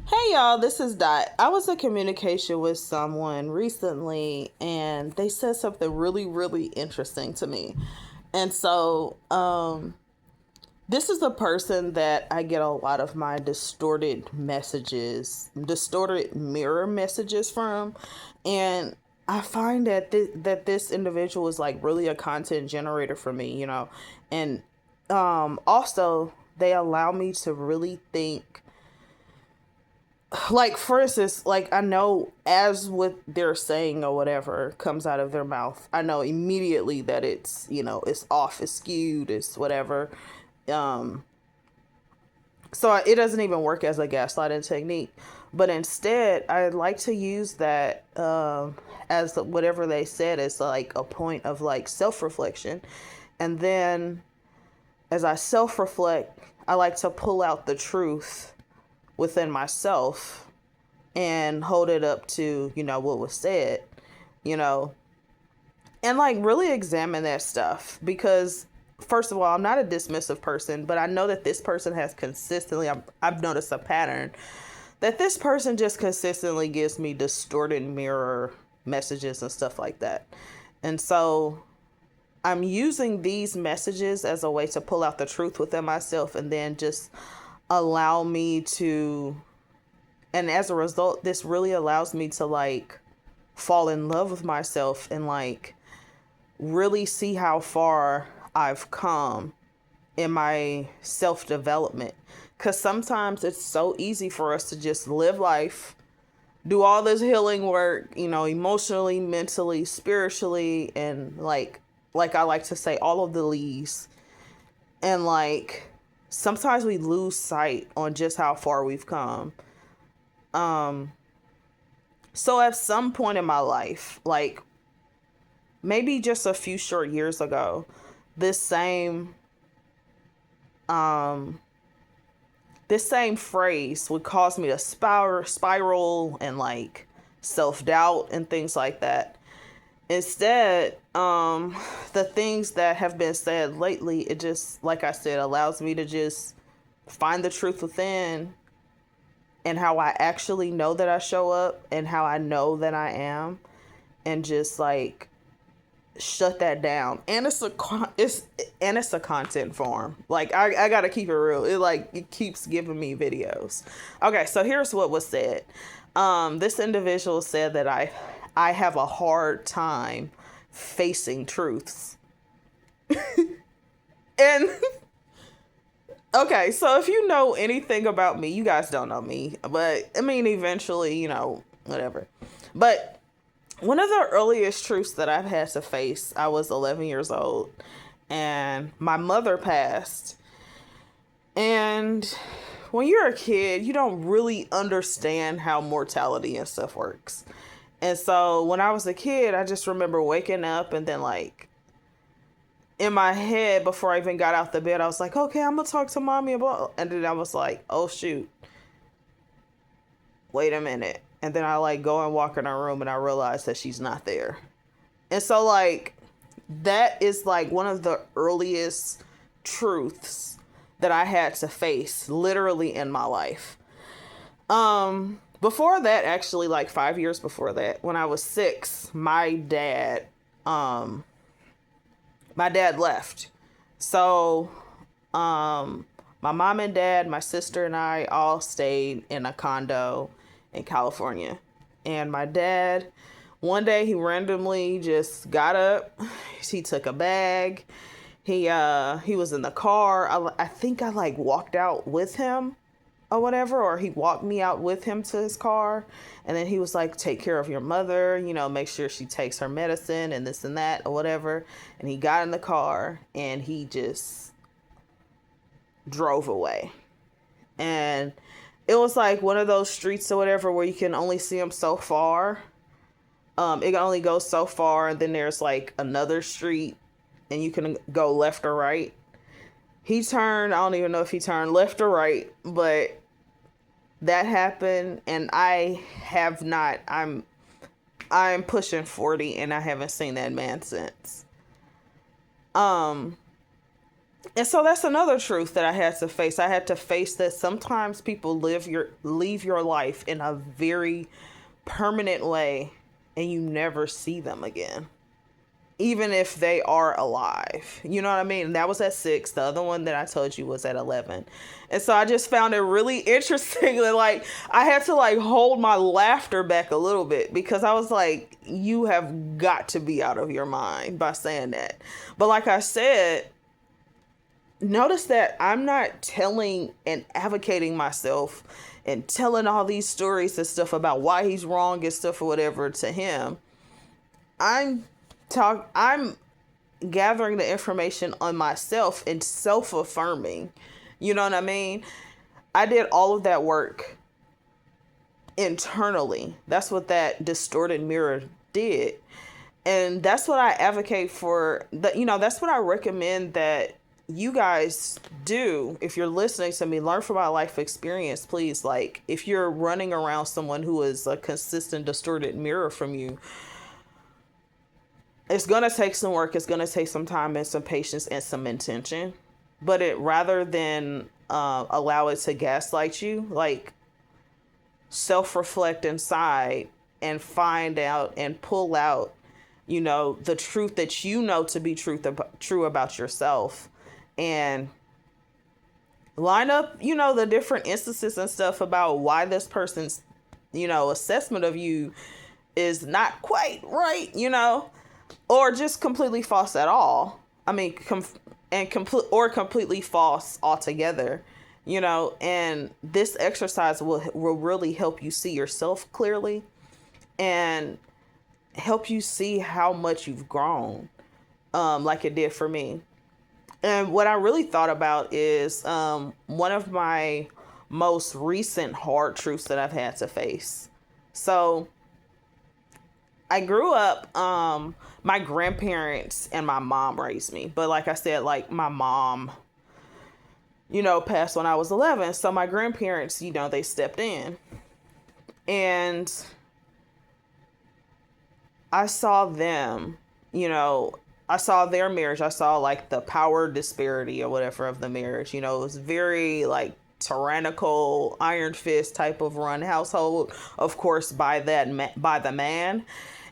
Hey y'all, this is Dot. I was in communication with someone recently and they said something really, really interesting to me. And this is a person that I get a lot of my distorted mirror messages from. And I find that this individual is like really a content generator for me. And also they allow me to really think, like, for instance, like, I know as what they're saying or whatever comes out of their mouth, I know immediately that it's off, it's skewed, it's whatever. um so it doesn't even work as a gaslighting technique, but instead I like to use that, as whatever they said is like a point of like self-reflection. And then as I self-reflect, I like to pull out the truth within myself and hold it up to, what was said, you know, and like really examine that stuff. Because, first of all, I'm not a dismissive person, but I know that this person has consistently, I've noticed a pattern that this person just consistently gives me distorted mirror messages and stuff like that. And so I'm using these messages as a way to pull out the truth within myself and then just allow me to, and as a result, this really allows me to like fall in love with myself and like really see how far I've come in my self development. Because sometimes it's so easy for us to just live life, do all this healing work, emotionally, mentally, spiritually, and like I like to say, all of the leaves. And like sometimes we lose sight on just how far we've come. Um, so at some point in my life, like maybe just a few short years ago, this same um this same phrase would cause me to spiral and like self-doubt and things like that. Instead, the things that have been said lately, it just, like I said, allows me to just find the truth within and how I actually know that I show up and how I know that I am, and just like shut that down. And it's a content form. Like I gotta keep it real. It keeps giving me videos. Okay, so here's what was said. This individual said that I have a hard time facing truths. And okay, so if you know anything about me, you guys don't know me, but I mean, eventually, whatever. But one of the earliest truths that I've had to face, I was 11 years old and my mother passed. And when you're a kid, you don't really understand how mortality and stuff works. And so when I was a kid, I just remember waking up and then like in my head before I even got out the bed, I was like, okay, I'm gonna talk to mommy about, and then I was like, oh shoot, wait a minute. And then I like go and walk in her room and I realize that she's not there. And so like that is like one of the earliest truths that I had to face literally in my life. Before that, actually, like 5 years before that, when I was 6, um my dad left. So my mom and dad, my sister and I all stayed in a condo in California. And my dad, one day he randomly just got up. He took a bag. He was in the car. I think I like walked out with him or whatever, or he walked me out with him to his car. And then he was like, take care of your mother, make sure she takes her medicine and this and that or whatever. And he got in the car and he just drove away. And it was like one of those streets or whatever where you can only see him so far. It only goes so far, and then there's like another street and you can go left or right. He turned, I don't even know if he turned left or right, but that happened. And I'm pushing 40 and I haven't seen that man since. Um And so that's another truth that I had to face. I had to face that sometimes people leave your life in a very permanent way and you never see them again. Even if they are alive. You know what I mean? And that was at 6. The other one that I told you was at 11. And so I just found it really interesting that like I had to like hold my laughter back a little bit because I was like, you have got to be out of your mind by saying that. But like I said, notice that I'm not telling and advocating myself and telling all these stories and stuff about why he's wrong and stuff or whatever to him. I'm gathering the information on myself and self-affirming. You know what I mean? I did all of that work internally. That's what that distorted mirror did. And that's what I advocate for. That's what I recommend that you guys do. If you're listening to me, learn from my life experience, please. Like, if you're running around someone who is a consistent distorted mirror from you, it's going to take some work. It's going to take some time and some patience and some intention. But rather than allow it to gaslight you, like, self-reflect inside and find out and pull out, the truth that you know to be true about yourself, and line up, the different instances and stuff about why this person's, assessment of you is not quite right, or just completely false at all. I mean, completely false altogether, and this exercise will really help you see yourself clearly and help you see how much you've grown, like it did for me. And what I really thought about is one of my most recent hard truths that I've had to face. So I grew up, my grandparents and my mom raised me. But like I said, like my mom, passed when I was 11. So my grandparents, they stepped in. And I saw them, I saw their marriage. I saw like the power disparity or whatever of the marriage. It was very like tyrannical, iron fist type of run household, of course, by the man.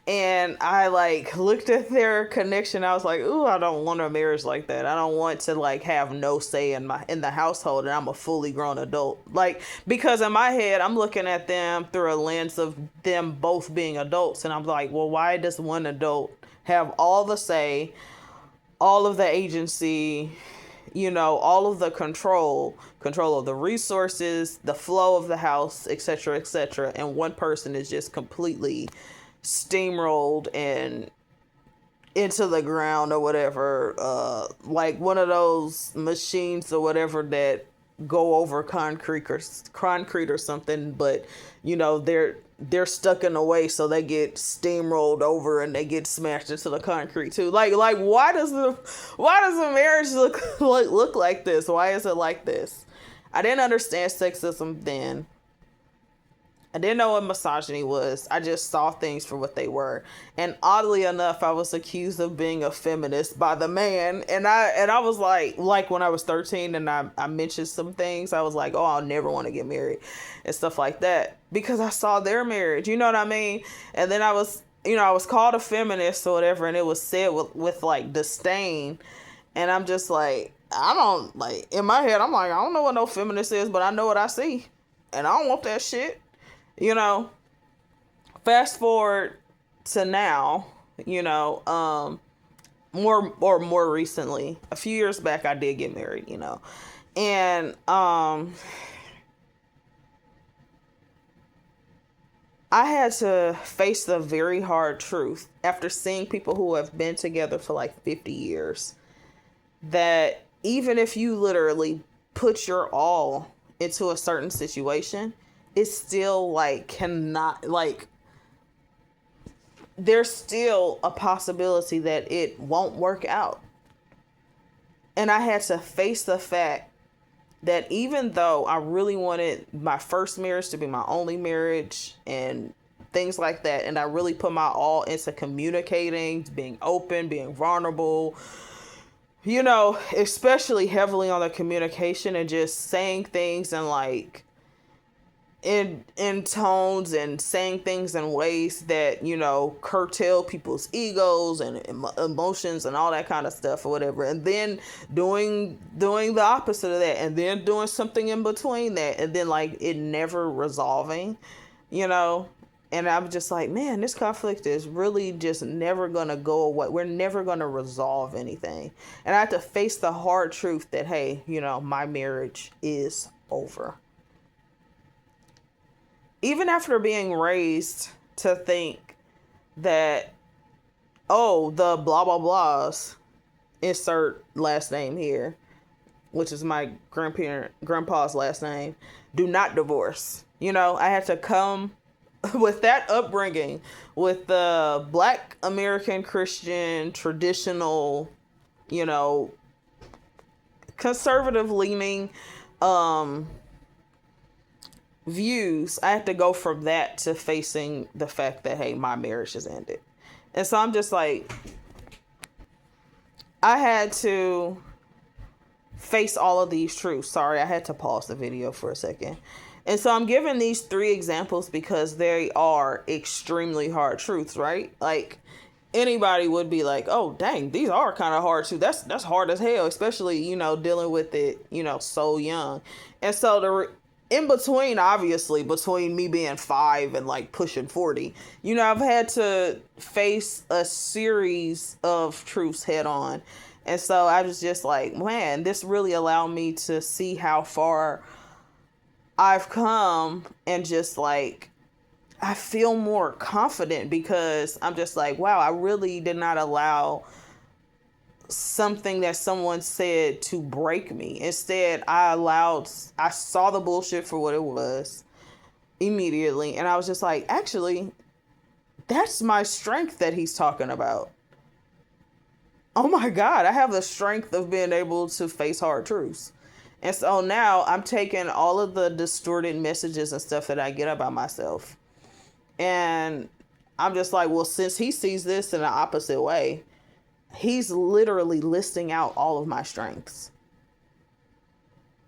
And I like looked at their connection. I was like, ooh, I don't want a marriage like that. I don't want to like have no say in the household, and I'm a fully grown adult. Like, because in my head, I'm looking at them through a lens of them both being adults. And I'm like, well, why does one adult have all the say, all of the agency, all of the control of the resources, the flow of the house, etc., etc., and one person is just completely steamrolled and into the ground or whatever, like one of those machines or whatever that go over concrete or something, but they're stuck in the way, so they get steamrolled over and they get smashed into the concrete too. Like why does the marriage look like this? Why is it like this? I didn't understand sexism then. I didn't know what misogyny was. I just saw things for what they were. And oddly enough, I was accused of being a feminist by the man. And I was like when I was 13 and I mentioned some things, I was like, oh, I'll never want to get married and stuff like that, because I saw their marriage, you know what I mean? And then I was called a feminist or whatever, and it was said with like disdain. And I'm just like, I don't, like, in my head, I'm like, I don't know what no feminist is, but I know what I see. And I don't want that shit. Fast forward to now, more recently, a few years back, I did get married, and, I had to face the very hard truth after seeing people who have been together for like 50 years, that even if you literally put your all into a certain situation, it's still like cannot, like, there's still a possibility that it won't work out. And I had to face the fact that even though I really wanted my first marriage to be my only marriage and things like that, and I really put my all into communicating, being open, being vulnerable, especially heavily on the communication and just saying things and like in tones and saying things in ways that curtail people's egos and emotions and all that kind of stuff or whatever, and then doing the opposite of that, and then doing something in between that, and then like it never resolving, you know and I'm just like, man, this conflict is really just never gonna go away. We're never gonna resolve anything, and I have to face the hard truth that, hey, my marriage is over. Even after being raised to think that, oh, the blah blah blahs, insert last name here, which is my grandpa's last name, do not divorce. I had to come with that upbringing, with the Black American Christian traditional, conservative leaning views. I have to go from that to facing the fact that, hey, my marriage has ended. And so I'm just like, I had to face all of these truths. Sorry, I had to pause the video for a second. And so I'm giving these 3 examples because they are extremely hard truths, right? Like, anybody would be like, oh, dang, these are kind of hard too. That's hard as hell, especially, dealing with it, so young. And so in between, obviously, between me being 5 and like pushing 40, I've had to face a series of truths head on. And so I was just like, man, this really allowed me to see how far I've come, and just like, I feel more confident because I'm just like, wow, I really did not allow something that someone said to break me. Instead, I saw the bullshit for what it was immediately. And I was just like, actually, that's my strength that he's talking about. Oh my God, I have the strength of being able to face hard truths. And so now I'm taking all of the distorted messages and stuff that I get about myself, and I'm just like, well, since he sees this in the opposite way, he's literally listing out all of my strengths.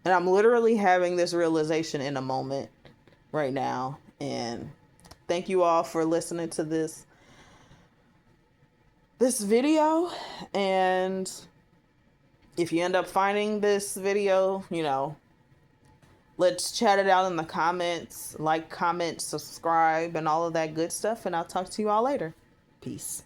And I'm literally having this realization in a moment right now. And thank you all for listening to this video. And if you end up finding this video, let's chat it out in the comments. Like, comment, subscribe, and all of that good stuff. And I'll talk to you all later. Peace.